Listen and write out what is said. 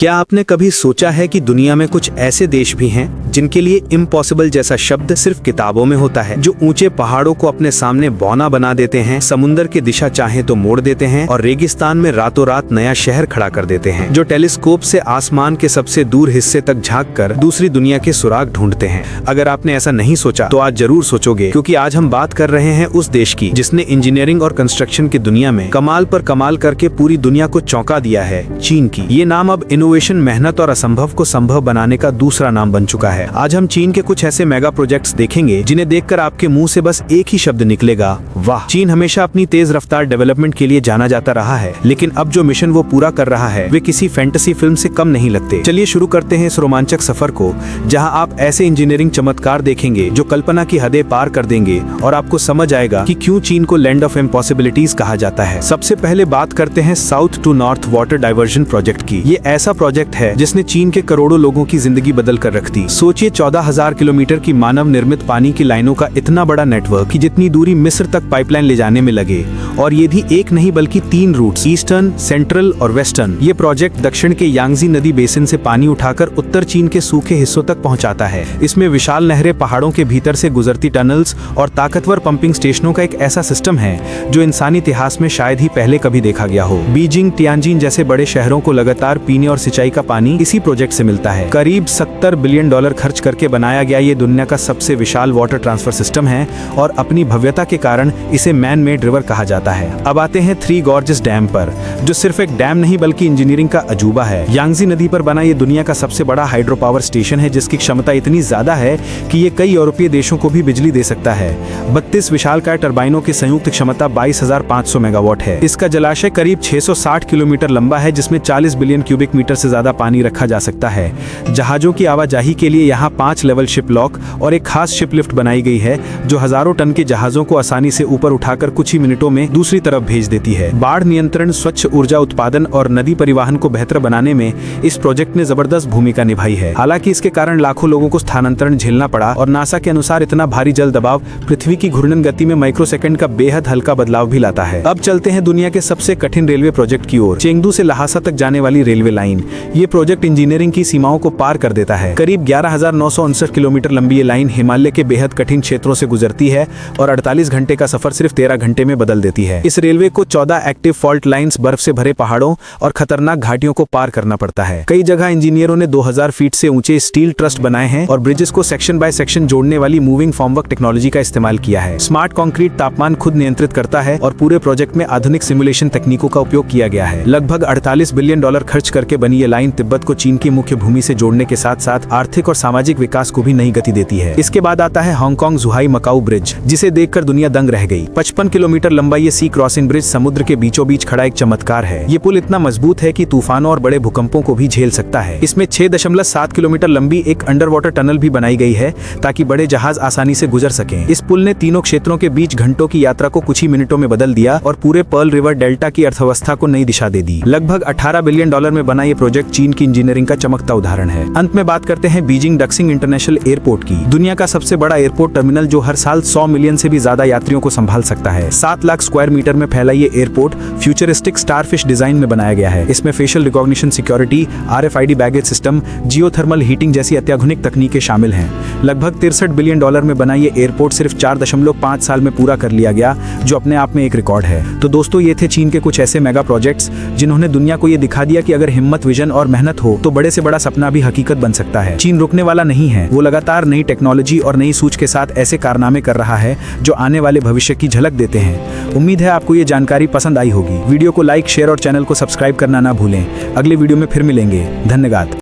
क्या आपने कभी सोचा है कि दुनिया में कुछ ऐसे देश भी हैं जिनके लिए इम्पॉसिबल जैसा शब्द सिर्फ किताबों में होता है, जो ऊंचे पहाड़ों को अपने सामने बौना बना देते हैं, समुंदर की दिशा चाहे तो मोड़ देते हैं और रेगिस्तान में रातों रात नया शहर खड़ा कर देते हैं, जो टेलीस्कोप से आसमान के सबसे दूर हिस्से तक झांककर दूसरी दुनिया के सुराग ढूंढते हैं। अगर आपने ऐसा नहीं सोचा तो आज जरूर सोचोगे, क्योंकि आज हम बात कर रहे हैं उस देश की जिसने इंजीनियरिंग और कंस्ट्रक्शन की दुनिया में कमाल पर कमाल करके पूरी दुनिया को चौंका दिया है, चीन की। ये नाम अब इनोवेशन, मेहनत और असंभव को संभव बनाने का दूसरा नाम बन चुका है। आज हम चीन के कुछ ऐसे मेगा प्रोजेक्ट्स देखेंगे जिन्हें देखकर आपके मुंह से बस एक ही शब्द निकलेगा, वाह। चीन हमेशा अपनी तेज रफ्तार डेवलपमेंट के लिए जाना जाता रहा है, लेकिन अब जो मिशन वो पूरा कर रहा है वे किसी फैंटेसी फिल्म से कम नहीं लगते। चलिए शुरू करते हैं इस रोमांचक सफर को, जहां आप ऐसे इंजीनियरिंग चमत्कार देखेंगे जो कल्पना की हदें पार कर देंगे और आपको समझ आएगा कि क्यों चीन को लैंड ऑफ इम्पॉसिबिलिटीज कहा जाता है। सबसे पहले बात करते हैं south to north water diversion project की। ये ऐसा प्रोजेक्ट है जिसने चीन के करोड़ों लोगों की जिंदगी बदल कर रख दी। सोचिए 14,000 किलोमीटर की मानव निर्मित पानी की लाइनों का इतना बड़ा नेटवर्क कि जितनी दूरी मिस्र तक पाइपलाइन ले जाने में लगे, और ये भी एक नहीं बल्कि 3 रूट्स, ईस्टर्न, सेंट्रल और वेस्टर्न। ये प्रोजेक्ट दक्षिण के यांगजी नदी बेसिन से पानी उठाकर उत्तर चीन के सूखे हिस्सों तक पहुंचाता है। इसमें विशाल नहरें, पहाड़ों के भीतर से गुजरती टनल्स और ताकतवर पंपिंग स्टेशनों का एक ऐसा सिस्टम है जो इंसानी इतिहास में शायद ही पहले कभी देखा गया हो। बीजिंग, तियानजिन जैसे बड़े शहरों को लगातार पीने और सिंचाई का पानी इसी प्रोजेक्ट से मिलता है। करीब $70 बिलियन खर्च करके बनाया गया ये दुनिया का सबसे विशाल वाटर ट्रांसफर सिस्टम है और अपनी भव्यता के कारण इसे मैन मेड रिवर कहा जाता है। अब आते हैं थ्री गॉर्जेस डैम पर, जो सिर्फ एक डैम नहीं बल्कि इंजीनियरिंग का अजूबा है। यांगजी नदी पर बना ये दुनिया का सबसे बड़ा हाइड्रो पावर स्टेशन है, जिसकी क्षमता इतनी ज्यादा है कि ये कई यूरोपीय देशों को भी बिजली दे सकता है। 32 विशालकाय टर्बाइनों की संयुक्त क्षमता 22,500 मेगावाट है। इसका जलाशय करीब 660 किलोमीटर लंबा है, जिसमें 40 बिलियन क्यूबिक मीटर से ज्यादा पानी रखा जा सकता है। जहाजों की आवाजाही के लिए यहाँ 5 लेवल शिप लॉक और एक खास शिप लिफ्ट बनाई गई है, जो हजारों टन के जहाजों को आसानी से ऊपर उठाकर कुछ ही मिनटों में दूसरी तरफ भेज देती है। बाढ़ नियंत्रण, स्वच्छ ऊर्जा उत्पादन और नदी परिवहन को बेहतर बनाने में इस प्रोजेक्ट ने जबरदस्त भूमिका निभाई है। हालांकि इसके कारण लाखों लोगों को स्थानांतरण झेलना पड़ा और नासा के अनुसार इतना भारी जल दबाव पृथ्वी की घूर्णन गति में माइक्रोसेकंड का बेहद हल्का बदलाव भी लाता है। अब चलते हैं दुनिया के सबसे कठिन रेलवे प्रोजेक्ट की ओर, चेंगडू से लहासा तक जाने वाली रेलवे लाइन। ये प्रोजेक्ट इंजीनियरिंग की सीमाओं को पार कर देता है। करीब 11,959 किलोमीटर लंबी ये लाइन हिमालय के बेहद कठिन क्षेत्रों से गुजरती है और 48 घंटे का सफर सिर्फ 13 घंटे में बदल देती है। इस रेलवे को 14 एक्टिव फॉल्ट लाइंस, बर्फ से भरे पहाड़ों और खतरनाक घाटियों को पार करना पड़ता है। कई जगह इंजीनियरों ने 2000 फीट से ऊंचे स्टील ट्रस्ट बनाए हैं और ब्रिजेस को सेक्शन बाय सेक्शन जोड़ने वाली मूविंग फॉर्मवर्क टेक्नोलॉजी का इस्तेमाल किया है। स्मार्ट कंक्रीट तापमान खुद नियंत्रित करता है और पूरे प्रोजेक्ट में आधुनिक सिमुलेशन तकनीकों का उपयोग किया गया है। लगभग $48 बिलियन खर्च करके बनी ये लाइन तिब्बत को चीन की मुख्य भूमि से जोड़ने के साथ साथ आर्थिक और सामाजिक विकास को भी नई गति देती है। इसके बाद आता है हांगकांग जुहाई मकाऊ ब्रिज, जिसे देखकर दुनिया दंग रह गई। 55 किलोमीटर लंबा ये सी क्रॉसिंग ब्रिज समुद्र के बीचों बीच खड़ा एक चमत्कार है। ये पुल इतना मजबूत है कि तूफानों और बड़े भूकंपों को भी झेल सकता है। इसमें 6.7 किलोमीटर लंबी एक अंडर वाटर टनल भी बनाई गई है ताकि बड़े जहाज आसानी से गुजर सकें। इस पुल ने तीनों क्षेत्रों के बीच घंटों की यात्रा को कुछ ही मिनटों में बदल दिया और पूरे पर्ल रिवर डेल्टा की अर्थव्यवस्था को नई दिशा दे दी। लगभग $18 बिलियन में बना ये प्रोजेक्ट चीन की इंजीनियरिंग का चमकता उदाहरण है। अंत में बात करते हैं बीजिंग डक्सिंग इंटरनेशनल एयरपोर्ट की, दुनिया का सबसे बड़ा एयरपोर्ट टर्मिनल जो हर साल 100 मिलियन से भी ज्यादा यात्रियों को संभाल सकता है। 7 लाख स्क्वायर मीटर में फैला ये एयरपोर्ट फ्यूचरिस्टिक स्टारफिश डिजाइन में बनाया गया है। इसमें facial recognition, security, RFID baggage system, geothermal heating जैसी अत्याधुनिक तकनीकें शामिल हैं। लगभग $63 बिलियन में बना ये एयरपोर्ट सिर्फ 4.5 साल में पूरा कर लिया गया, जो अपने आप में एक रिकॉर्ड है। तो दोस्तों, ये थे चीन के कुछ ऐसे मेगा प्रोजेक्ट्स जिन्होंने दुनिया को ये दिखा दिया कि अगर हिम्मत, विजन और मेहनत हो तो बड़े से बड़ा सपना भी हकीकत बन सकता है। चीन रुकने वाला नहीं है, वो लगातार नई टेक्नोलॉजी और नई सूझ के साथ ऐसे कारनामे कर रहा है जो आने वाले भविष्य की झलक देते हैं। उम्मीद है आपको ये जानकारी पसंद आई होगी। वीडियो को लाइक, शेयर और चैनल को सब्सक्राइब करना ना भूलें। अगले वीडियो में फिर मिलेंगे। धन्यवाद।